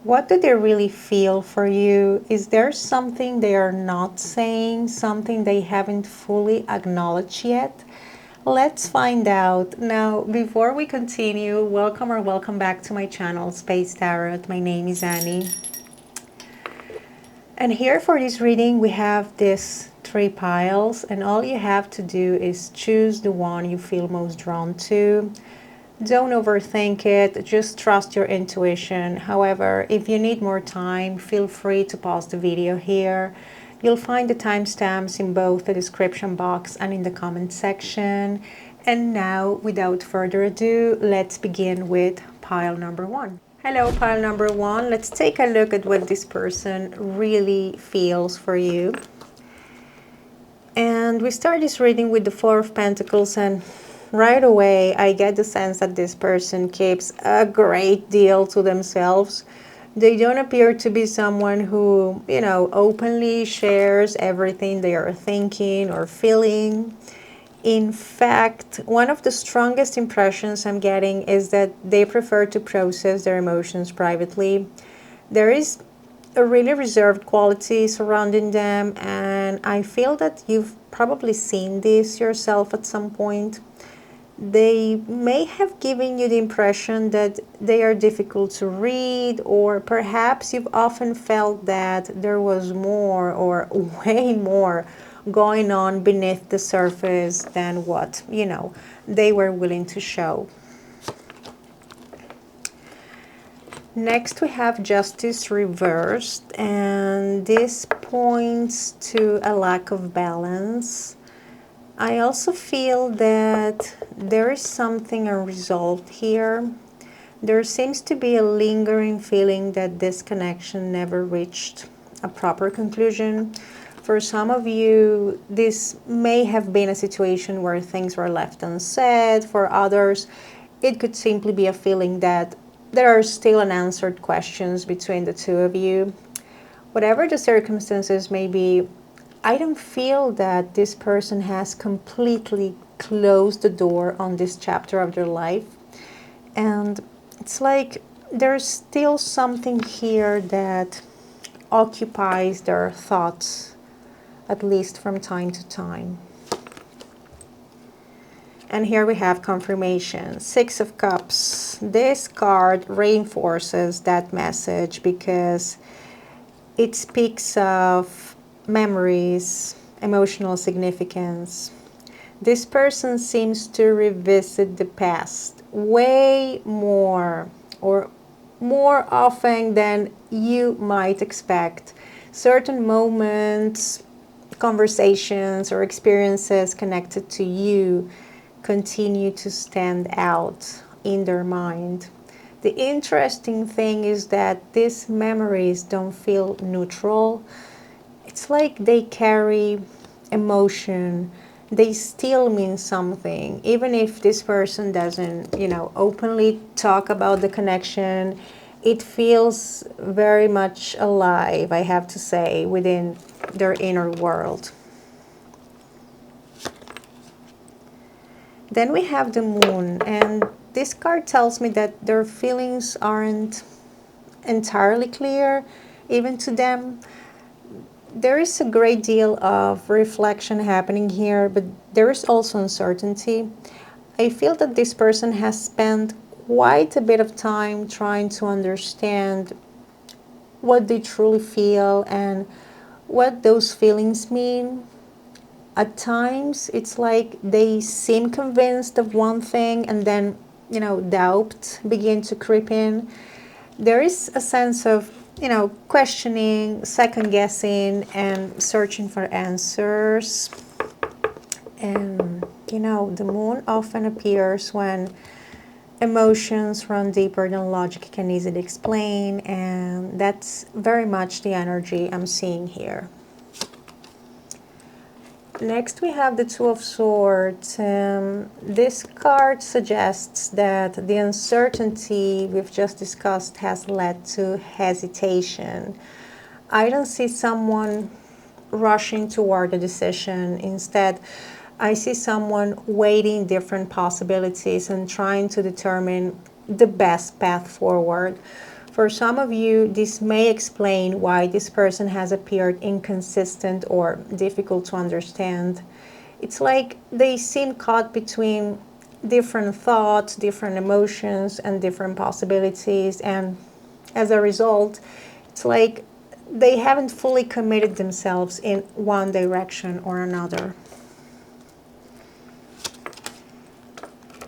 What do they really feel for you? Is there something they are not saying, something they haven't fully acknowledged yet? Let's find out. Now, before we continue, welcome back to my channel, Space Tarot. My name is Annie. And here for this reading, we have these 3 piles, and all you have to do is choose the one you feel most drawn to. Don't overthink it, just trust your intuition. However, if you need more time, feel free to pause the video here. You'll find the timestamps in both the description box and in the comment section. And now, without further ado, let's begin with pile number 1. Hello, pile number 1. Let's take a look at what this person really feels for you. And we start this reading with the 4 of Pentacles, and right away I get the sense that this person keeps a great deal to themselves. They don't appear to be someone who, openly shares everything they are thinking or feeling. In fact, one of the strongest impressions I'm getting is that they prefer to process their emotions privately. There is a really reserved quality surrounding them, and I feel that you've probably seen this yourself at some point. They may have given you the impression that they are difficult to read, or perhaps you've often felt that there was more or way more going on beneath the surface than what, they were willing to show. Next we have Justice reversed, and this points to a lack of balance. I also feel that there is something unresolved here. There seems to be a lingering feeling that this connection never reached a proper conclusion. For some of you, this may have been a situation where things were left unsaid. For others, it could simply be a feeling that there are still unanswered questions between the two of you. Whatever the circumstances may be, I don't feel that this person has completely closed the door on this chapter of their life. And it's like there's still something here that occupies their thoughts, at least from time to time. And here we have confirmation. 6 of Cups. This card reinforces that message because it speaks of memories, emotional significance. This person seems to revisit the past way more, or more often than you might expect. Certain moments, conversations, or experiences connected to you continue to stand out in their mind. The interesting thing is that these memories don't feel neutral. It's like they carry emotion. They still mean something. Even if this person doesn't, openly talk about the connection, it feels very much alive, I have to say, within their inner world. Then we have the Moon, and this card tells me that their feelings aren't entirely clear, even to them. There is a great deal of reflection happening here, but there is also uncertainty. I feel that this person has spent quite a bit of time trying to understand what they truly feel and what those feelings mean. At times, it's like they seem convinced of one thing, and then, doubt begin to creep in. There is a sense of, questioning, second guessing, and searching for answers. And, the Moon often appears when emotions run deeper than logic can easily explain, and that's very much the energy I'm seeing here. Next we have the Two of Swords. This card suggests that the uncertainty we've just discussed has led to hesitation. I don't see someone rushing toward a decision. Instead, I see someone weighing different possibilities and trying to determine the best path forward. For some of you, this may explain why this person has appeared inconsistent or difficult to understand. It's like they seem caught between different thoughts, different emotions, and different possibilities. And as a result, it's like they haven't fully committed themselves in one direction or another.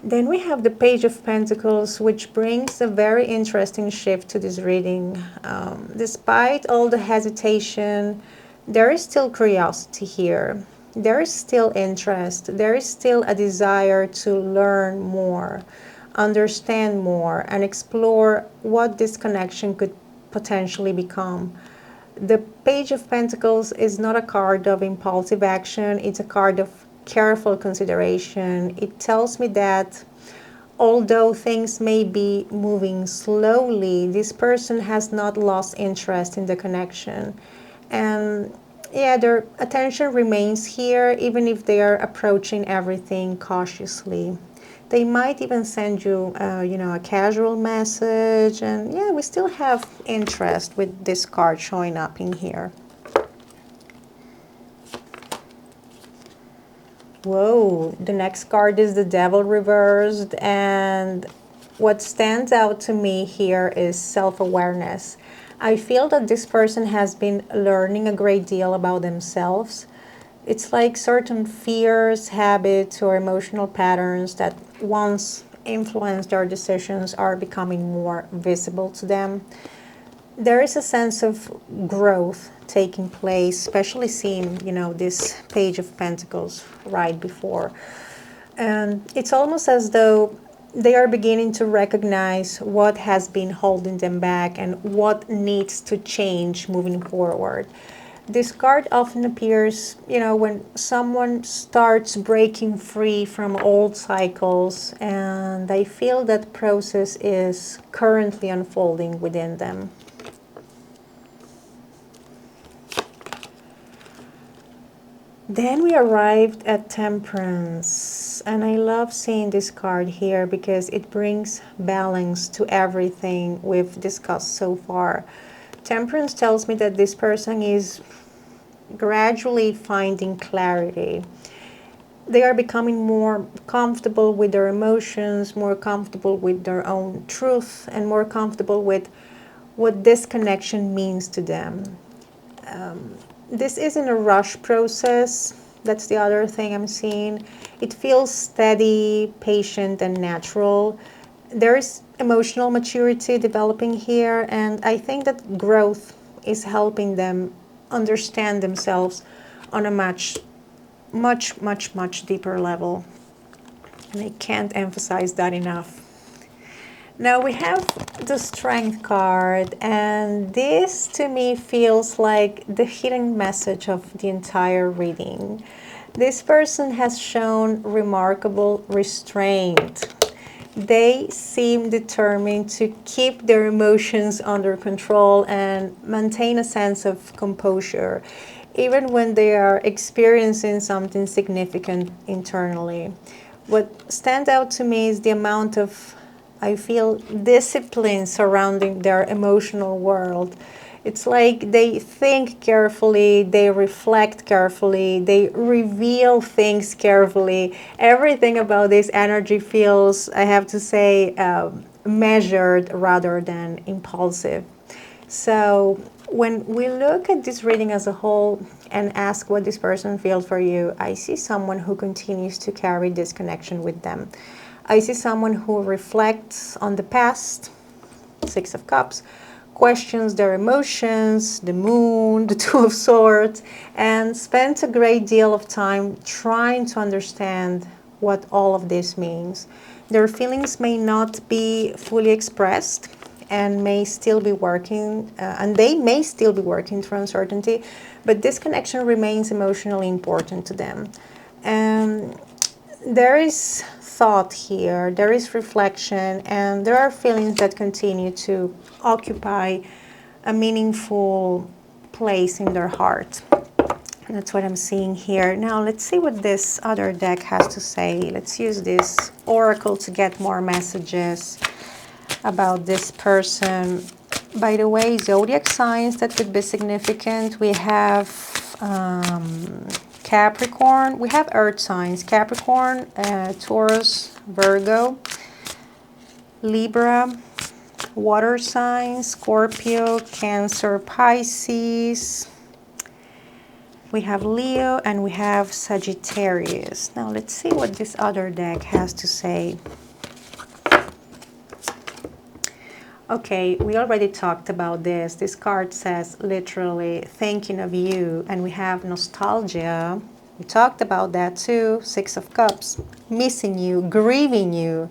Then we have the Page of Pentacles, which brings a very interesting shift to this reading. Despite all the hesitation, there is still curiosity here. There is still interest. There is still a desire to learn more, understand more, and explore what this connection could potentially become. The Page of Pentacles is not a card of impulsive action. It's a card of careful consideration. It tells me that although things may be moving slowly, this person has not lost interest in the connection. And yeah, their attention remains here, even if they are approaching everything cautiously. They might even send you, a casual message. And yeah, we still have interest with this card showing up in here. Whoa, the next card is the Devil reversed, and what stands out to me here is self-awareness. I feel that this person has been learning a great deal about themselves. It's like certain fears, habits, or emotional patterns that once influenced their decisions are becoming more visible to them. There is a sense of growth taking place, especially seeing, this Page of Pentacles right before. And it's almost as though they are beginning to recognize what has been holding them back and what needs to change moving forward. This card often appears, when someone starts breaking free from old cycles, and I feel that process is currently unfolding within them. Then we arrived at Temperance, and I love seeing this card here because it brings balance to everything we've discussed so far. Temperance tells me that this person is gradually finding clarity. They are becoming more comfortable with their emotions, more comfortable with their own truth, and more comfortable with what this connection means to them. This isn't a rush process. That's the other thing I'm seeing. It feels steady, patient, and natural. There is emotional maturity developing here, and I think that growth is helping them understand themselves on a much deeper level. And I can't emphasize that enough. Now we have the Strength card, and this to me feels like the hidden message of the entire reading. This person has shown remarkable restraint. They seem determined to keep their emotions under control and maintain a sense of composure, even when they are experiencing something significant internally. What stands out to me is the amount of, I feel, discipline surrounding their emotional world. It's like they think carefully, they reflect carefully, they reveal things carefully. Everything about this energy feels, I have to say, measured rather than impulsive. So when we look at this reading as a whole and ask what this person feels for you, I see someone who continues to carry this connection with them. I see someone who reflects on the past, Six of Cups, questions their emotions, the Moon, the Two of Swords, and spends a great deal of time trying to understand what all of this means. Their feelings may not be fully expressed and may still be working, and they may still be working through uncertainty, but this connection remains emotionally important to them. And there is thought here, there is reflection, and there are feelings that continue to occupy a meaningful place in their heart. And that's what I'm seeing here. Now let's see what this other deck has to say. Let's use this Oracle to get more messages about this person. By the way, zodiac signs that could be significant, we have Capricorn, we have earth signs, Capricorn, Taurus, Virgo, Libra, water signs, Scorpio, Cancer, Pisces. We have Leo and we have Sagittarius. Now let's see what this other deck has to say. Okay, we already talked about this. This card says literally thinking of you, and we have nostalgia. We talked about that too. Six of Cups, missing you, grieving you,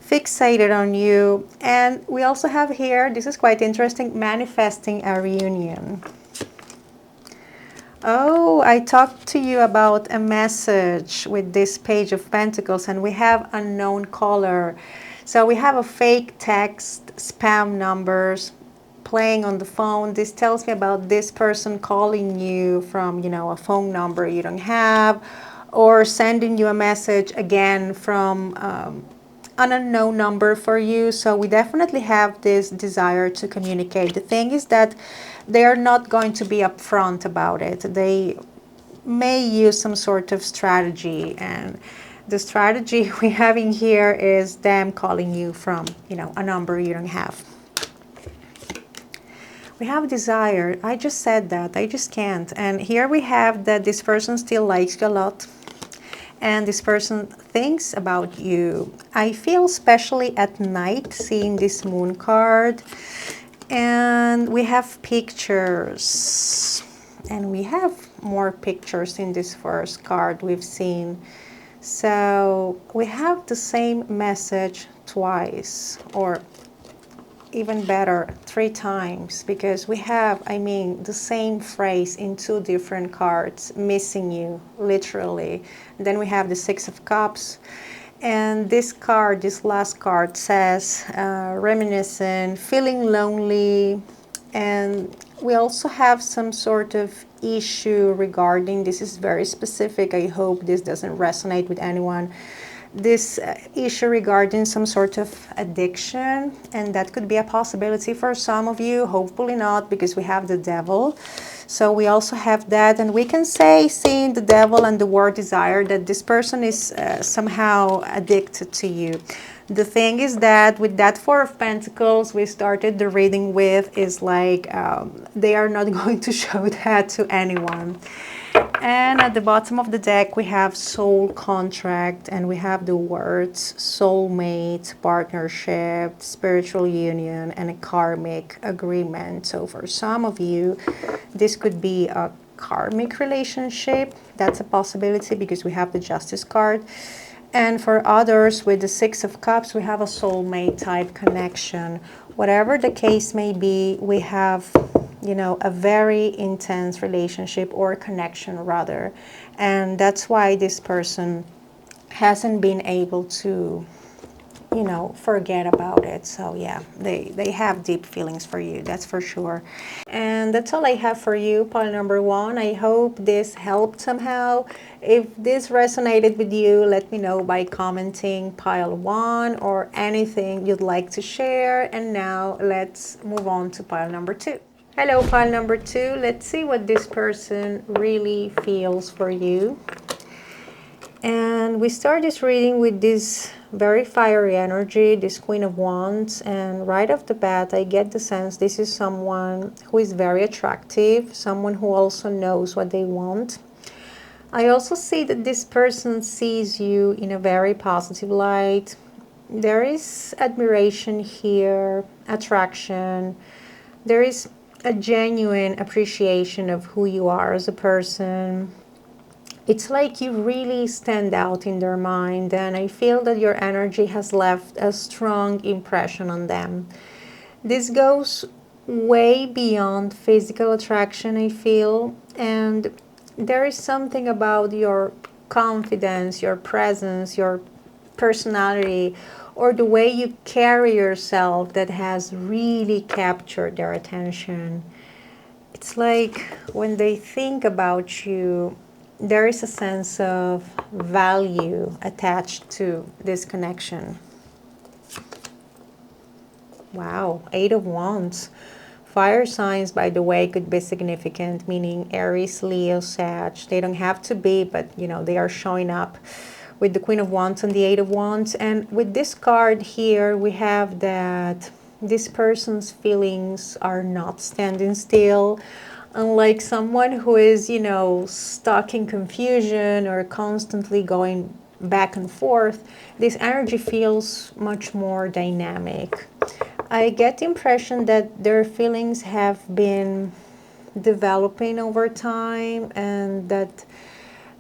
fixated on you. And we also have here, this is quite interesting, manifesting a reunion. Oh, I talked to you about a message with this Page of Pentacles, and we have unknown caller. So we have a fake text, spam numbers playing on the phone. This tells me about this person calling you from, you know, a phone number you don't have, or sending you a message again from an unknown number for you. So we definitely have this desire to communicate. The thing is that they are not going to be upfront about it. They may use some sort of strategy, and the strategy we're having here is them calling you from, you know, a number you don't have. We have desire. I just said that. I just can't. And here we have that this person still likes you a lot. And this person thinks about you. I feel especially at night seeing this moon card. And we have pictures. And we have more pictures in this first card we've seen. So we have the same message twice, or even better, 3 times, because we have, I mean, the same phrase in 2 different cards, missing you, literally. And then we have the Six of Cups. And this card, this last card says, reminiscent, feeling lonely. And we also have some sort of issue regarding, this is very specific, I hope this doesn't resonate with anyone, this issue regarding some sort of addiction, and that could be a possibility for some of you, hopefully not, because we have the Devil. So we also have that, and we can say, seeing the Devil and the word desire, that this person is somehow addicted to you. The thing is that with that Four of Pentacles we started the reading with, is like they are not going to show that to anyone. And at the bottom of the deck we have soul contract, and we have the words soulmate, partnership, spiritual union, and a karmic agreement. So for some of you this could be a karmic relationship. That's a possibility because we have the Justice card. And for others, with the Six of Cups, we have a soulmate type connection. Whatever the case may be, we have, you know, a very intense relationship, or connection rather. And that's why this person hasn't been able to, you know, forget about it. So yeah, they have deep feelings for you, that's for sure. And that's all I have for you, pile number 1. I hope this helped somehow. If this resonated with you, let me know by commenting pile 1 or anything you'd like to share. And now let's move on to pile number 2. Hello, pile number 2. Let's see what this person really feels for you. And we start this reading with this very fiery energy, this Queen of Wands. And right off the bat, I get the sense this is someone who is very attractive, someone who also knows what they want. I also see that this person sees you in a very positive light. There is admiration here, attraction. There is a genuine appreciation of who you are as a person. It's like you really stand out in their mind, and I feel that your energy has left a strong impression on them. This goes way beyond physical attraction, I feel, and there is something about your confidence, your presence, your personality, or the way you carry yourself that has really captured their attention. It's like when they think about you, there is a sense of value attached to this connection. Wow, 8 of Wands. Fire signs, by the way, could be significant, meaning Aries, Leo, Sag. They don't have to be, but they are showing up with the Queen of Wands and the Eight of Wands. And with this card here, we have that this person's feelings are not standing still. Unlike someone who is, stuck in confusion or constantly going back and forth, this energy feels much more dynamic. I get the impression that their feelings have been developing over time and that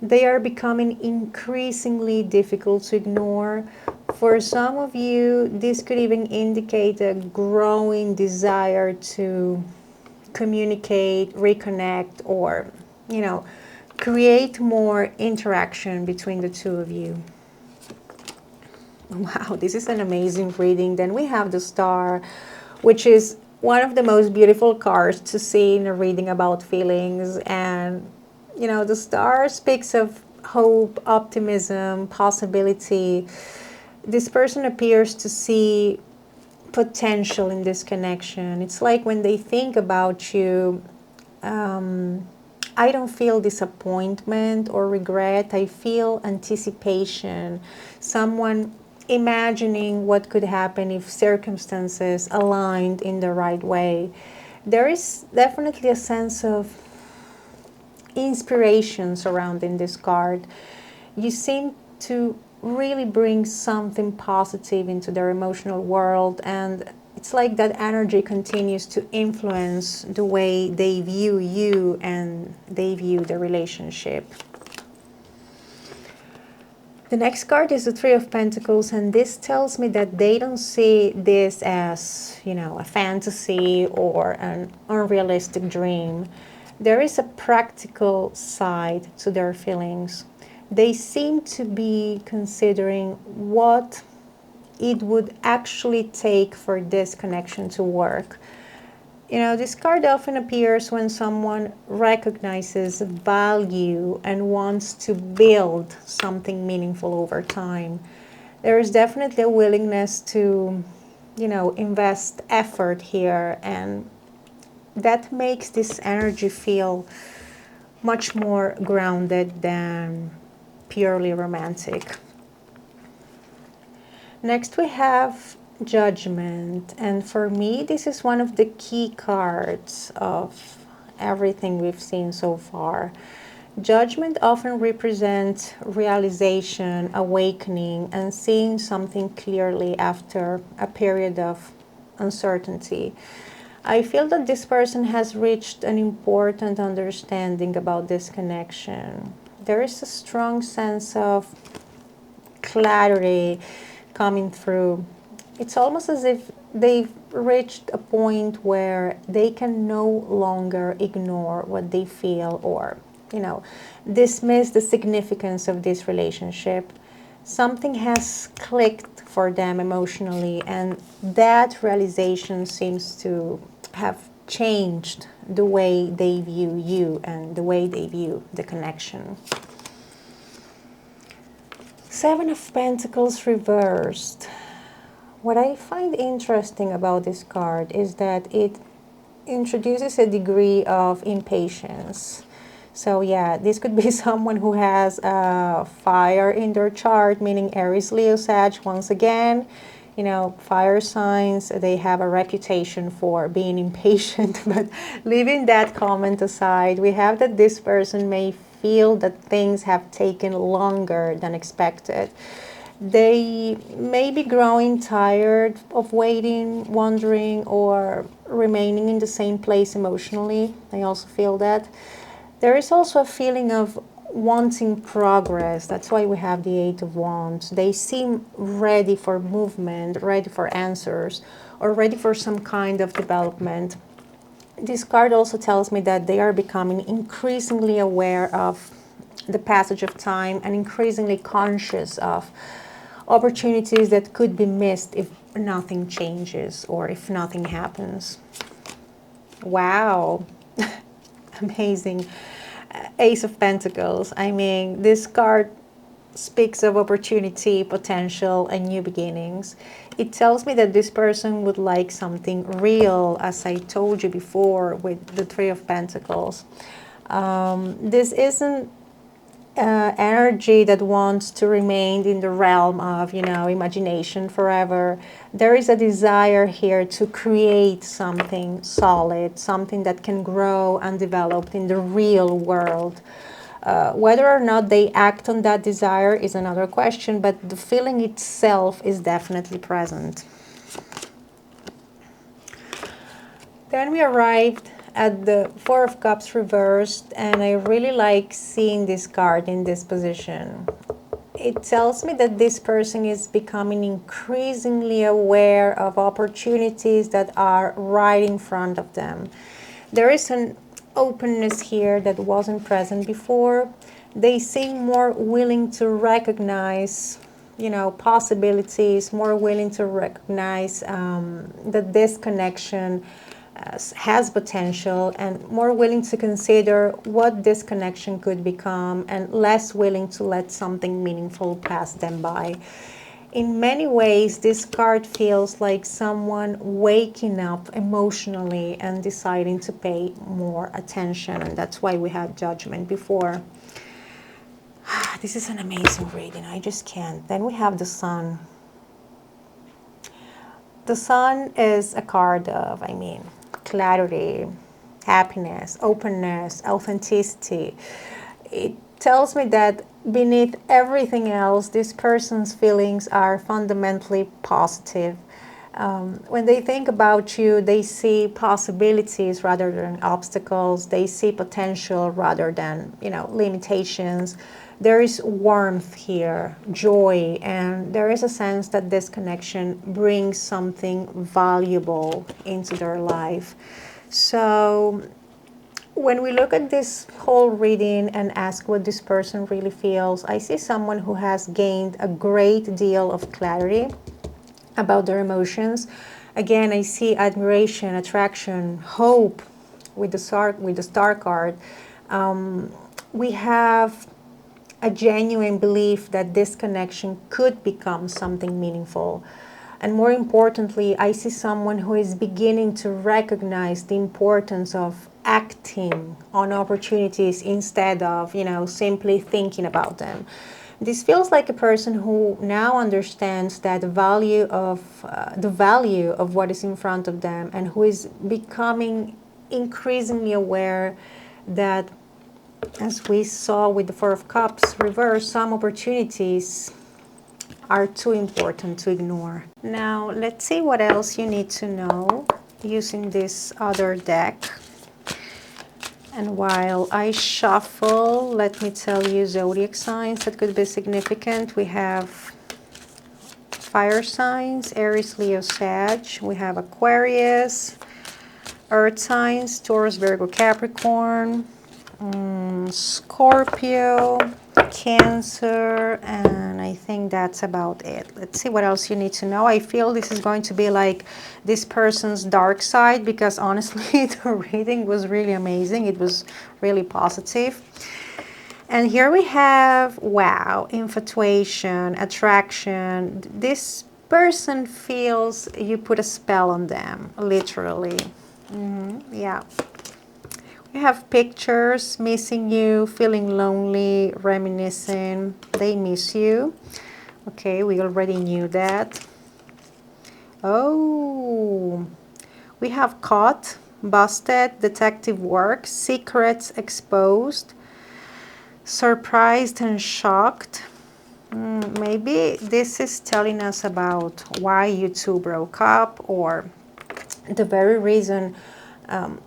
they are becoming increasingly difficult to ignore. For some of you, this could even indicate a growing desire to communicate, reconnect, or, create more interaction between the two of you. Wow, this is an amazing reading. Then we have the Star, which is one of the most beautiful cards to see in a reading about feelings. And, the Star speaks of hope, optimism, possibility. This person appears to see potential in this connection. It's like when they think about you, I don't feel disappointment or regret. I feel anticipation. Someone imagining what could happen if circumstances aligned in the right way. There is definitely a sense of inspiration surrounding this card. You seem to really bring something positive into their emotional world, and it's like that energy continues to influence the way they view you and they view the relationship. The next card is the Three of Pentacles, and this tells me that they don't see this as, a fantasy or an unrealistic dream. There is a practical side to their feelings. They seem to be considering what it would actually take for this connection to work. This card often appears when someone recognizes value and wants to build something meaningful over time. There is definitely a willingness to, invest effort here, and that makes this energy feel much more grounded than purely romantic. Next we have Judgment, and for me this is one of the key cards of everything we've seen so far. Judgment often represents realization, awakening, and seeing something clearly after a period of uncertainty. I feel that this person has reached an important understanding about this connection. There is a strong sense of clarity coming through. It's almost as if they've reached a point where they can no longer ignore what they feel or, dismiss the significance of this relationship. Something has clicked for them emotionally, and that realization seems to have changed the way they view you and the way they view the connection. Seven of Pentacles reversed. What I find interesting about this card is that it introduces a degree of impatience. So yeah, this could be someone who has fire in their chart, meaning Aries, Leo, Sag. Once again, fire signs, they have a reputation for being impatient. But leaving that comment aside, we have that this person may feel that things have taken longer than expected. They may be growing tired of waiting, wondering, or remaining in the same place emotionally. I also feel that. There is also a feeling of wanting progress. That's why we have the Eight of Wands. They seem ready for movement, ready for answers, or ready for some kind of development. This card also tells me that they are becoming increasingly aware of the passage of time and increasingly conscious of opportunities that could be missed if nothing changes or if nothing happens. Wow. Amazing. Ace of Pentacles. I mean, this card speaks of opportunity, potential, and new beginnings. It tells me that this person would like something real, as I told you before with the Three of Pentacles. This isn't energy that wants to remain in the realm of, imagination forever. There is a desire here to create something solid, something that can grow and develop in the real world. Whether or not they act on that desire is another question, but the feeling itself is definitely present. Then we arrived at the Four of Cups reversed, and I really like seeing this card in this position. It tells me that this person is becoming increasingly aware of opportunities that are right in front of them. There is an openness here that wasn't present before. They seem more willing to recognize, possibilities, more willing to recognize that this connection has potential, and more willing to consider what this connection could become, and less willing to let something meaningful pass them by. In many ways, this card feels like someone waking up emotionally and deciding to pay more attention, and that's why we had Judgment before. This is an amazing reading. I just can't. Then we have the Sun. The Sun is a card of, clarity, happiness, openness, authenticity. It tells me that beneath everything else, this person's feelings are fundamentally positive. When they think about you, they see possibilities rather than obstacles. They see potential rather than, limitations. There is warmth here, joy, and there is a sense that this connection brings something valuable into their life. So when we look at this whole reading and ask what this person really feels, I see someone who has gained a great deal of clarity about their emotions. Again, I see admiration, attraction, hope with the star card. We have a genuine belief that this connection could become something meaningful. And more importantly, I see someone who is beginning to recognize the importance of acting on opportunities instead of, simply thinking about them. This feels like a person who now understands that the value of what is in front of them, and who is becoming increasingly aware that, as we saw with the Four of Cups reverse, some opportunities are too important to ignore. Now, let's see what else you need to know using this other deck. And while I shuffle, let me tell you zodiac signs that could be significant. We have fire signs, Aries, Leo, Sag. We have Aquarius, earth signs, Taurus, Virgo, Capricorn, Scorpio, Cancer, and I think that's about it. Let's see what else you need to know. I feel this is going to be like this person's dark side, because honestly the reading was really amazing. It was really positive. And here we have, wow, infatuation, attraction. This person feels you put a spell on them, literally. Yeah. We have pictures, missing you, feeling lonely, reminiscing. They miss you. Okay, we already knew that. Oh, we have caught, busted, detective work, secrets exposed, surprised and shocked. Maybe this is telling us about why you two broke up, or the very reason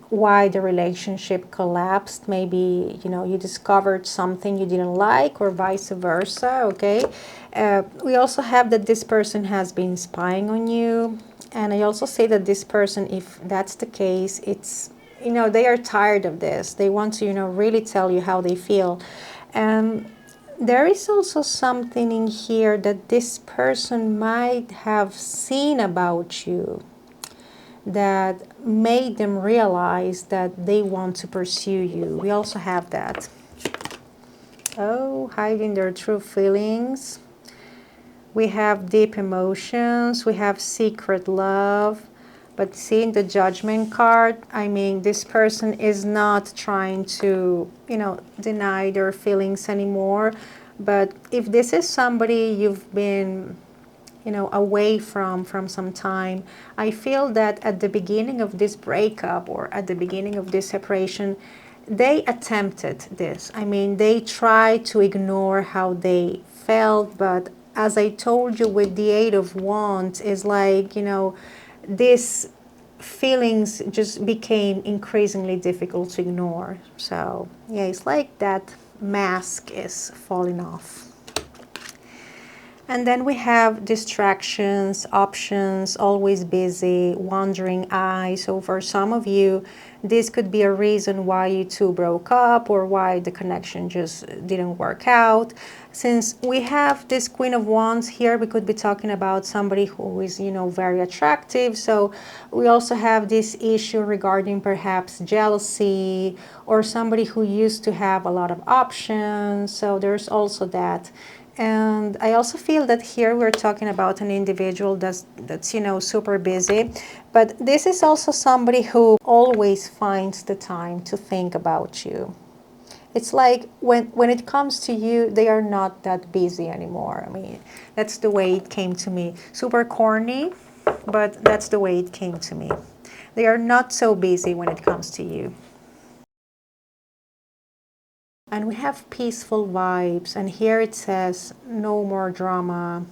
why the relationship collapsed. Maybe, you discovered something you didn't like, or vice versa, okay? We also have that this person has been spying on you. And I also say that this person, if that's the case, it's, they are tired of this. They want to, really tell you how they feel. And there is also something in here that this person might have seen about you that made them realize that they want to pursue you. We also have that. Oh, hiding their true feelings. We have deep emotions. We have secret love. But seeing the Judgment card, I mean, this person is not trying to, deny their feelings anymore. But if this is somebody you've been, away from some time, I feel that at the beginning of this breakup or at the beginning of this separation, they attempted this. I mean, they tried to ignore how they felt, but as I told you with the Eight of Wands, is like, this feelings just became increasingly difficult to ignore. So yeah, it's like that mask is falling off. And then we have distractions, options, always busy, wandering eyes. So for some of you, this could be a reason why you two broke up or why the connection just didn't work out. Since we have this Queen of Wands here, we could be talking about somebody who is, very attractive. So we also have this issue regarding perhaps jealousy or somebody who used to have a lot of options. So there's also that. And I also feel that here we're talking about an individual that's super busy. But this is also somebody who always finds the time to think about you. It's like when it comes to you, they are not that busy anymore. I mean, that's the way it came to me. Super corny, but that's the way it came to me. They are not so busy when it comes to you. And we have peaceful vibes, and here it says no more drama,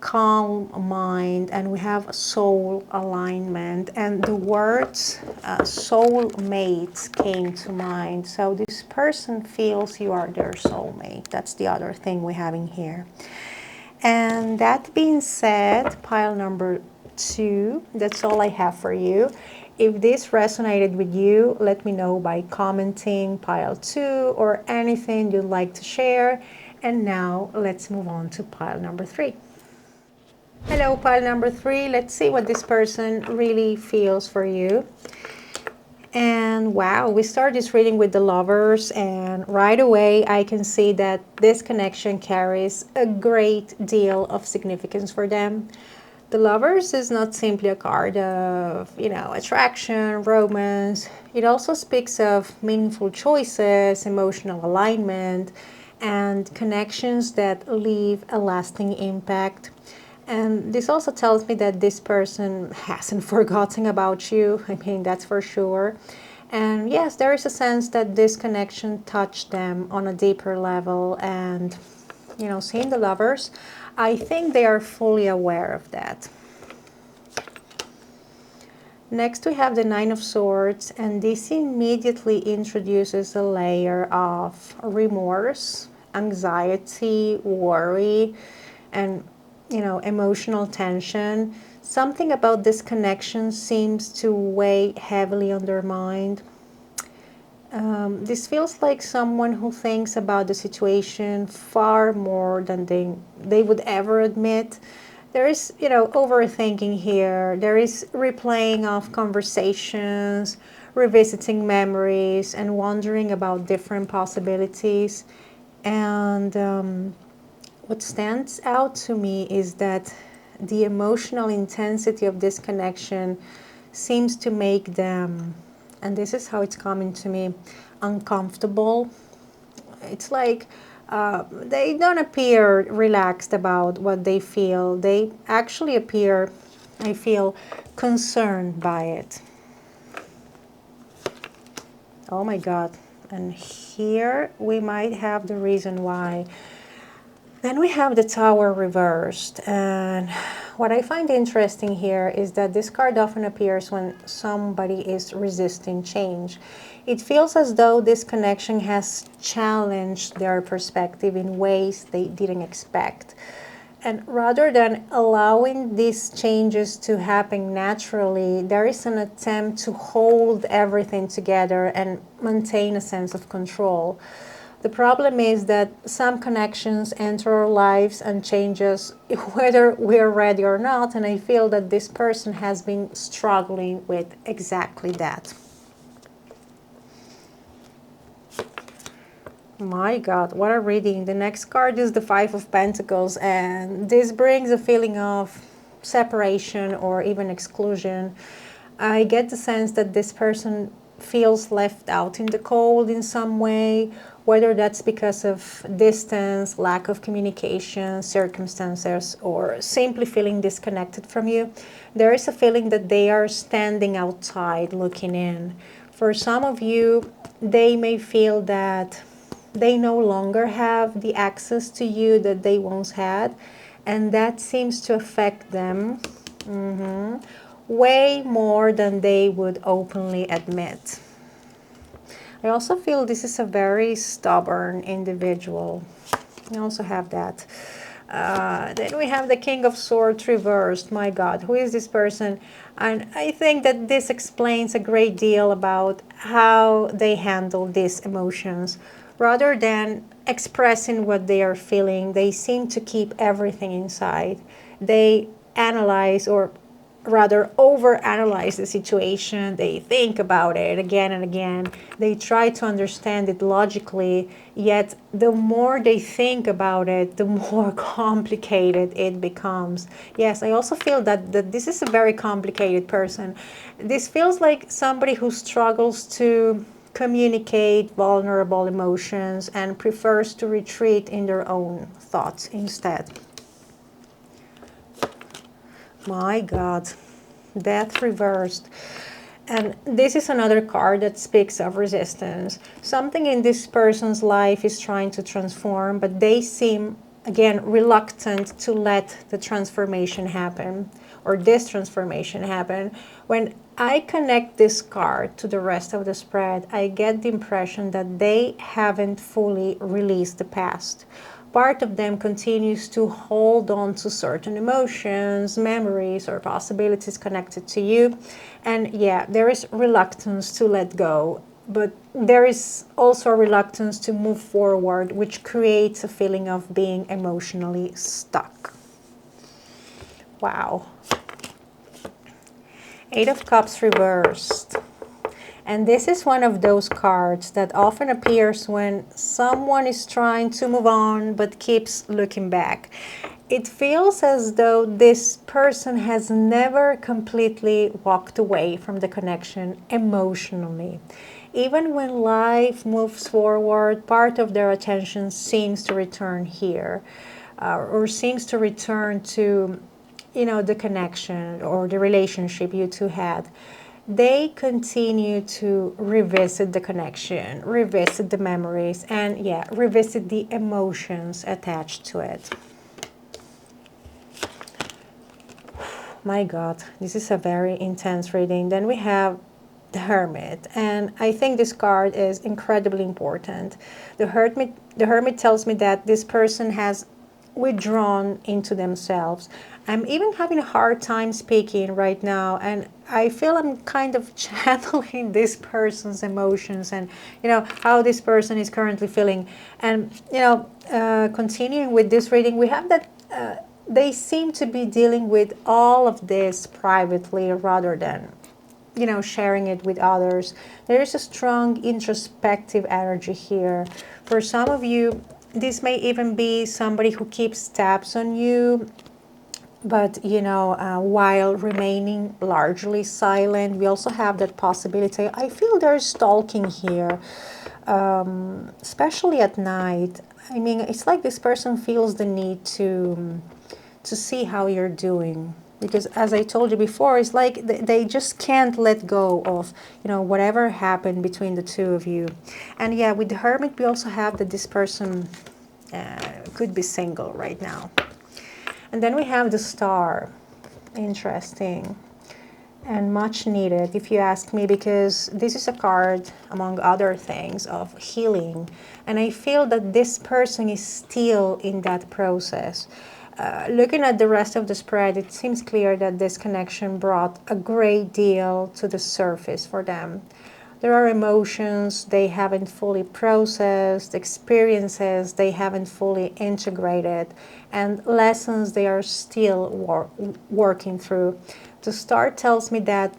calm mind, and we have soul alignment, and the words soul mate came to mind. So this person feels you are their soulmate. That's the other thing we're having here. And that being said, pile number 2, that's all I have for you. If this resonated with you, let me know by commenting pile 2 or anything you'd like to share. And now let's move on to pile number 3. Hello, pile number 3. Let's see what this person really feels for you. And wow, we start this reading with the Lovers, and right away I can see that this connection carries a great deal of significance for them. The Lovers is not simply a card of, attraction, romance. It also speaks of meaningful choices, emotional alignment, and connections that leave a lasting impact. And this also tells me that this person hasn't forgotten about you. I mean, that's for sure. And yes, there is a sense that this connection touched them on a deeper level. And, seeing the Lovers, I think they are fully aware of that. Next, we have the Nine of Swords, and this immediately introduces a layer of remorse, anxiety, worry, and emotional tension. Something about this connection seems to weigh heavily on their mind. This feels like someone who thinks about the situation far more than they would ever admit. There is, overthinking here. There is replaying of conversations, revisiting memories, and wondering about different possibilities. And what stands out to me is that the emotional intensity of this connection seems to make them, and this is how it's coming to me, uncomfortable. It's like they don't appear relaxed about what they feel. They actually appear, I feel, concerned by it. Oh my God. And here we might have the reason why. Then we have the Tower reversed, and what I find interesting here is that this card often appears when somebody is resisting change. It feels as though this connection has challenged their perspective in ways they didn't expect. And rather than allowing these changes to happen naturally, there is an attempt to hold everything together and maintain a sense of control. The problem is that some connections enter our lives and change us whether we're ready or not, and I feel that this person has been struggling with exactly that. My God, what a reading. The next card is the Five of Pentacles, and this brings a feeling of separation or even exclusion. I get the sense that this person feels left out in the cold in some way, whether that's because of distance, lack of communication, circumstances, or simply feeling disconnected from you. There is a feeling that they are standing outside looking in. For some of you, they may feel that they no longer have the access to you that they once had, and that seems to affect them way more than they would openly admit. I also feel this is a very stubborn individual. I also have that. Then we have the King of Swords reversed. My God, who is this person? And I think that this explains a great deal about how they handle these emotions. Rather than expressing what they are feeling, they seem to keep everything inside. They analyze, or rather overanalyze the situation. They think about it again and again. They try to understand it logically, yet the more they think about it, the more complicated it becomes. Yes, I also feel that this is a very complicated person. This feels like somebody who struggles to communicate vulnerable emotions and prefers to retreat in their own thoughts instead. My God, Death reversed. And this is another card that speaks of resistance. Something in this person's life is trying to transform, but they seem, again, reluctant to let the transformation happen, or this transformation happen. When I connect this card to the rest of the spread, I get the impression that they haven't fully released the past. Part of them continues to hold on to certain emotions, memories, or possibilities connected to you. And yeah, there is reluctance to let go, but there is also a reluctance to move forward, which creates a feeling of being emotionally stuck. Wow. Eight of Cups reversed. And this is one of those cards that often appears when someone is trying to move on but keeps looking back. It feels as though this person has never completely walked away from the connection emotionally. Even when life moves forward, part of their attention seems to return here, or seems to return to, the connection or the relationship you two had. They continue to revisit the connection, revisit the memories, and revisit the emotions attached to it. My God, this is a very intense reading. Then we have the Hermit, and I think this card is incredibly important. The Hermit tells me that this person has withdrawn into themselves. I'm even having a hard time speaking right now, and I feel I'm kind of channeling this person's emotions and how this person is currently feeling. And continuing with this reading, we have that they seem to be dealing with all of this privately rather than sharing it with others. There is a strong introspective energy here. For some of you, this may even be somebody who keeps tabs on you, but while remaining largely silent. We also have that possibility. I feel there's stalking here, especially at night. I mean, it's like this person feels the need to see how you're doing, because as I told you before, it's like they just can't let go of whatever happened between the two of you. And yeah, with the Hermit, we also have that this person could be single right now. And then we have the Star. Interesting and much needed, if you ask me, because this is a card, among other things, of healing. And I feel that this person is still in that process. Looking at the rest of the spread, it seems clear that this connection brought a great deal to the surface for them. There are emotions they haven't fully processed, experiences they haven't fully integrated, and lessons they are still working through. The Star tells me that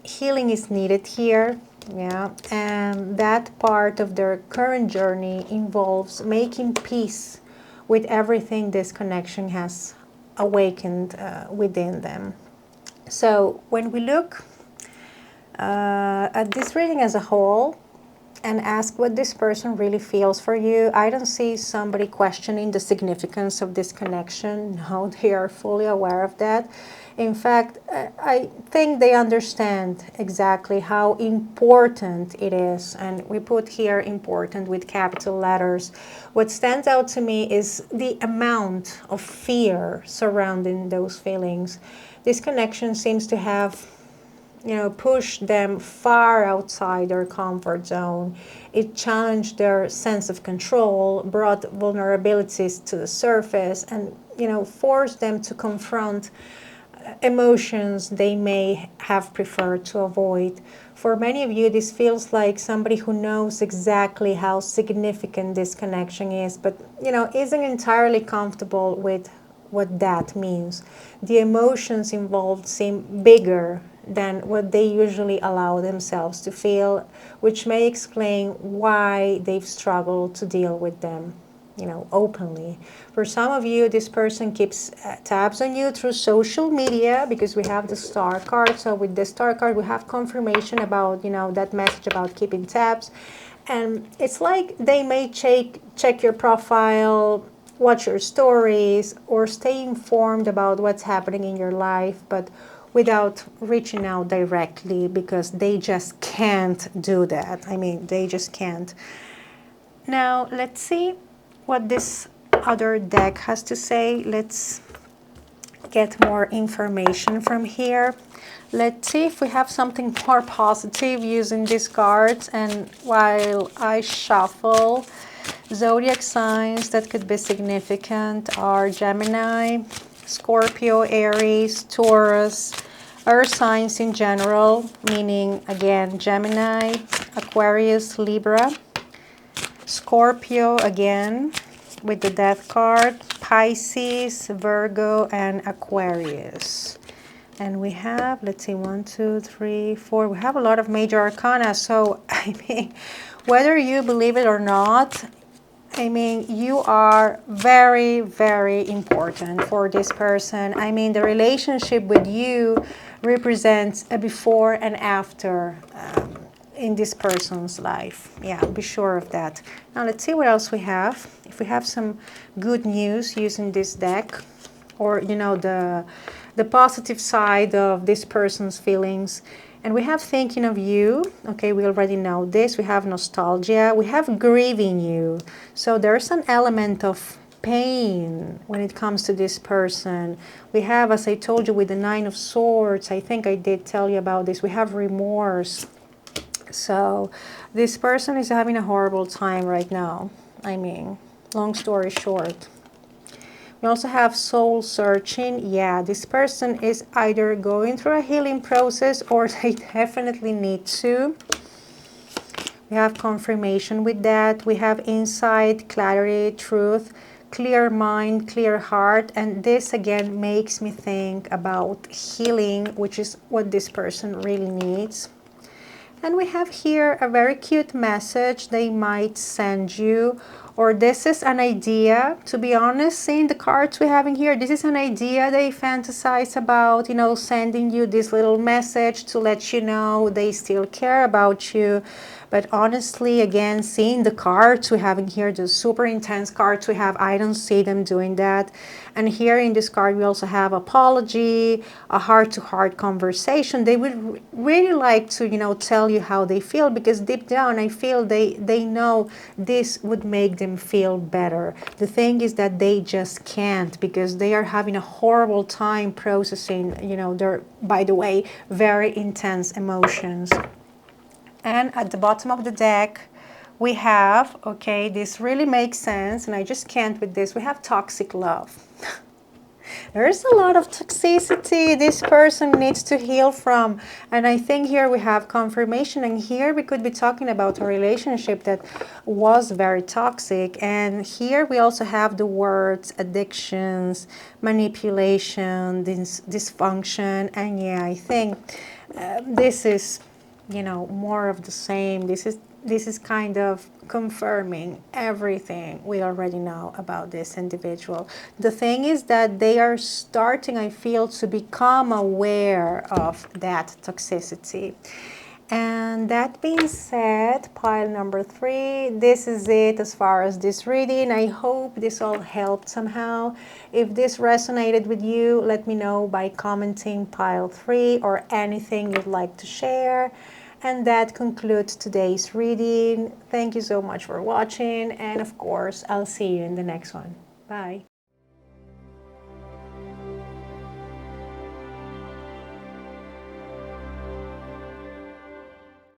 healing is needed here, Yeah, and that part of their current journey involves making peace with everything this connection has awakened within them. So when we look at this reading as a whole and ask what this person really feels for you, I don't see somebody questioning the significance of this connection. No, they are fully aware of that. In fact, I think they understand exactly how important it is. And we put here important with capital letters. What stands out to me is the amount of fear surrounding those feelings. This connection seems to have push them far outside their comfort zone. It challenged their sense of control, brought vulnerabilities to the surface, and, forced them to confront emotions they may have preferred to avoid. For many of you, this feels like somebody who knows exactly how significant this connection is, but, isn't entirely comfortable with what that means. The emotions involved seem bigger than what they usually allow themselves to feel, which may explain why they've struggled to deal with them, openly. For some of you, this person keeps tabs on you through social media, because we have the star card. So with the star card, we have confirmation about, that message about keeping tabs. And it's like they may check your profile, watch your stories, or stay informed about what's happening in your life, but without reaching out directly, because they just can't do that. I mean, they just can't. Now, let's see what this other deck has to say. Let's get more information from here. Let's see if we have something more positive using these cards. And while I shuffle, zodiac signs that could be significant are Gemini, Scorpio, Aries, Taurus, earth signs in general, meaning again Gemini, Aquarius, Libra, Scorpio again with the Death card, Pisces, Virgo, and Aquarius. And we have, let's see, 1, 2, 3, 4. We have a lot of major arcana. So, I mean, whether you believe it or not, I mean, you are very, very important for this person. I mean, the relationship with you represents a before and after in this person's life. Yeah, be sure of that. Now, let's see what else we have. If we have some good news using this deck, or, the positive side of this person's feelings. And we have thinking of you. Okay, we already know this. We have nostalgia. We have grieving you. So there's an element of pain when it comes to this person. We have, as I told you, with the Nine of Swords, I think I did tell you about this, we have remorse. So this person is having a horrible time right now. I mean, long story short. We also have soul searching. Yeah, this person is either going through a healing process or they definitely need to. We have confirmation with that. We have insight, clarity, truth, clear mind, clear heart. And this again makes me think about healing, which is what this person really needs. And we have here a very cute message they might send you, or this is an idea. To be honest, seeing the cards we have in here, this is an idea they fantasize about, sending you this little message to let you know they still care about you. But honestly, again, seeing the cards we have in here, the super intense cards we have, I don't see them doing that. And here in this card, we also have apology, a heart-to-heart conversation. They would really like to, tell you how they feel, because deep down, I feel they know this would make them feel better. The thing is that they just can't, because they are having a horrible time processing, their, by the way, very intense emotions. And at the bottom of the deck, we have, okay, this really makes sense, and I just can't with this, we have toxic love. There's a lot of toxicity this person needs to heal from. And I think here we have confirmation, and here we could be talking about a relationship that was very toxic. And here we also have the words addictions, manipulation, dysfunction. And yeah, I think this is more of the same. This is kind of confirming everything we already know about this individual. The thing is that they are starting, I feel, to become aware of that toxicity. And that being said, pile number 3, this is it as far as this reading. I hope this all helped somehow. If this resonated with you, let me know by commenting pile 3 or anything you'd like to share. And that concludes today's reading. Thank you so much for watching. And of course, I'll see you in the next one. Bye.